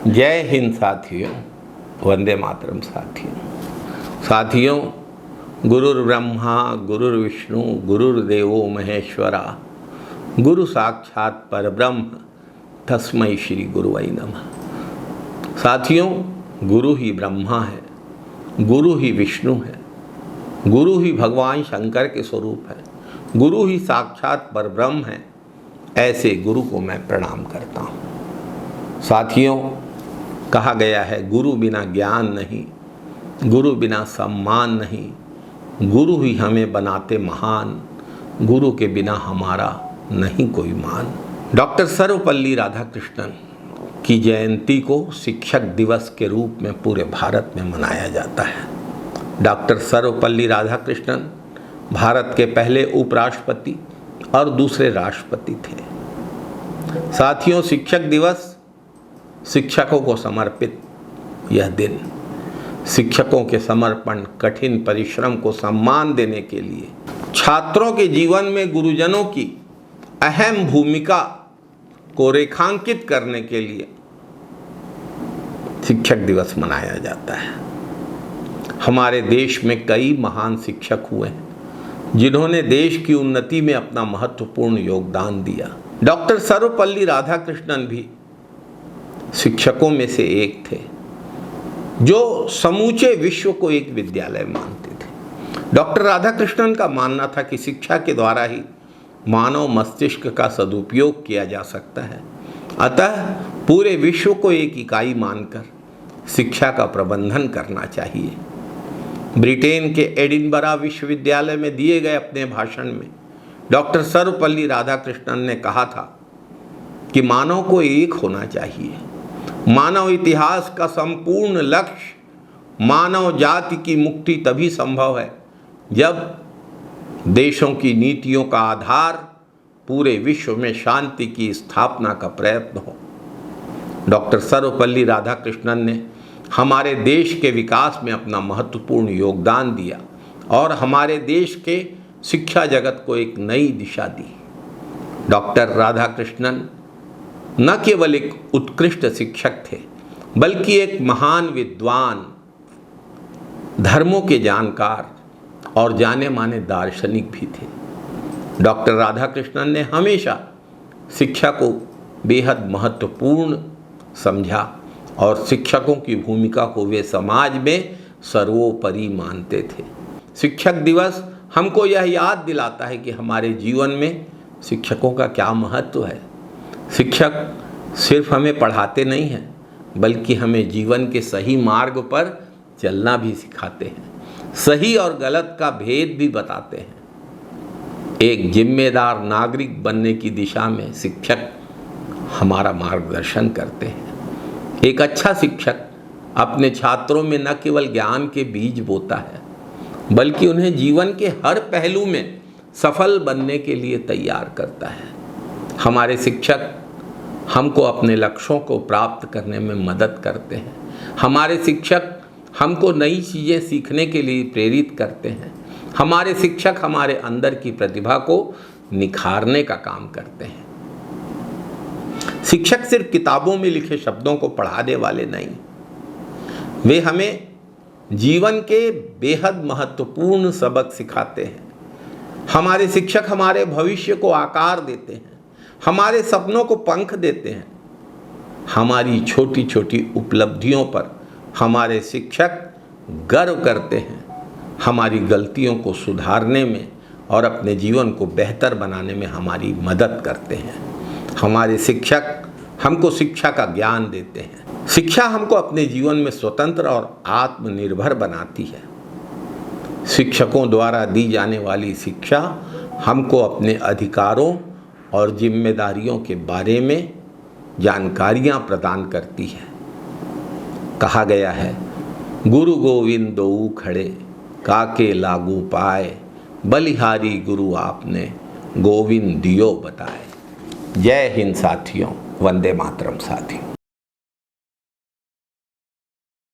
जय हिंद साथियों, वंदे मातरम साथियों। गुरुर्ब्रह्मा गुरुर्विष्णु गुरुर्देवो महेश्वरा, गुरु साक्षात परब्रह्म तस्मै श्री गुरुवै नमः। साथियों, गुरु ही ब्रह्मा है, गुरु ही विष्णु है, गुरु ही भगवान शंकर के स्वरूप है, गुरु ही साक्षात परब्रह्म है। ऐसे गुरु को मैं प्रणाम करता हूँ। साथियों, कहा गया है गुरु बिना ज्ञान नहीं, गुरु बिना सम्मान नहीं, गुरु ही हमें बनाते महान, गुरु के बिना हमारा नहीं कोई मान। डॉक्टर सर्वपल्ली राधाकृष्णन की जयंती को शिक्षक दिवस के रूप में पूरे भारत में मनाया जाता है। डॉक्टर सर्वपल्ली राधाकृष्णन भारत के पहले उपराष्ट्रपति और दूसरे राष्ट्रपति थे। साथियों, शिक्षक दिवस शिक्षकों को समर्पित यह दिन शिक्षकों के समर्पण, कठिन परिश्रम को सम्मान देने के लिए, छात्रों के जीवन में गुरुजनों की अहम भूमिका को रेखांकित करने के लिए शिक्षक दिवस मनाया जाता है। हमारे देश में कई महान शिक्षक हुए हैं जिन्होंने देश की उन्नति में अपना महत्वपूर्ण योगदान दिया। डॉक्टर सर्वपल्ली राधाकृष्णन भी शिक्षकों में से एक थे जो समूचे विश्व को एक विद्यालय मानते थे। डॉक्टर राधाकृष्णन का मानना था कि शिक्षा के द्वारा ही मानव मस्तिष्क का सदुपयोग किया जा सकता है। अतः पूरे विश्व को एक इकाई मानकर शिक्षा का प्रबंधन करना चाहिए। ब्रिटेन के एडिनबरा विश्वविद्यालय में दिए गए अपने भाषण में डॉक्टर सर्वपल्ली राधाकृष्णन ने कहा था कि मानव को एक होना चाहिए। मानव इतिहास का संपूर्ण लक्ष्य मानव जाति की मुक्ति तभी संभव है जब देशों की नीतियों का आधार पूरे विश्व में शांति की स्थापना का प्रयत्न हो। डॉक्टर सर्वपल्ली राधाकृष्णन ने हमारे देश के विकास में अपना महत्वपूर्ण योगदान दिया और हमारे देश के शिक्षा जगत को एक नई दिशा दी। डॉक्टर राधाकृष्णन न केवल एक उत्कृष्ट शिक्षक थे बल्कि एक महान विद्वान, धर्मों के जानकार और जाने माने दार्शनिक भी थे। डॉक्टर राधाकृष्णन ने हमेशा शिक्षा को बेहद महत्वपूर्ण समझा और शिक्षकों की भूमिका को वे समाज में सर्वोपरि मानते थे। शिक्षक दिवस हमको यह याद दिलाता है कि हमारे जीवन में शिक्षकों का क्या महत्व है। शिक्षक सिर्फ हमें पढ़ाते नहीं हैं बल्कि हमें जीवन के सही मार्ग पर चलना भी सिखाते हैं, सही और गलत का भेद भी बताते हैं। एक जिम्मेदार नागरिक बनने की दिशा में शिक्षक हमारा मार्गदर्शन करते हैं। एक अच्छा शिक्षक अपने छात्रों में न केवल ज्ञान के बीज बोता है बल्कि उन्हें जीवन के हर पहलू में सफल बनने के लिए तैयार करता है। हमारे शिक्षक हमको अपने लक्ष्यों को प्राप्त करने में मदद करते हैं। हमारे शिक्षक हमको नई चीज़ें सीखने के लिए प्रेरित करते हैं। हमारे शिक्षक हमारे अंदर की प्रतिभा को निखारने का काम करते हैं। शिक्षक सिर्फ किताबों में लिखे शब्दों को पढ़ाने वाले नहीं, वे हमें जीवन के बेहद महत्वपूर्ण सबक सिखाते हैं। हमारे शिक्षक हमारे भविष्य को आकार देते हैं, हमारे सपनों को पंख देते हैं। हमारी छोटी छोटी उपलब्धियों पर हमारे शिक्षक गर्व करते हैं, हमारी गलतियों को सुधारने में और अपने जीवन को बेहतर बनाने में हमारी मदद करते हैं। हमारे शिक्षक हमको शिक्षा का ज्ञान देते हैं। शिक्षा हमको अपने जीवन में स्वतंत्र और आत्मनिर्भर बनाती है। शिक्षकों द्वारा दी जाने वाली शिक्षा हमको अपने अधिकारों और जिम्मेदारियों के बारे में जानकारियां प्रदान करती है। कहा गया है, गुरु गोविंद दोऊ खड़े काके लागू पाए, बलिहारी गुरु आपने गोविंद दियो बताए। जय हिंद साथियों, वंदे मातरम साथियों।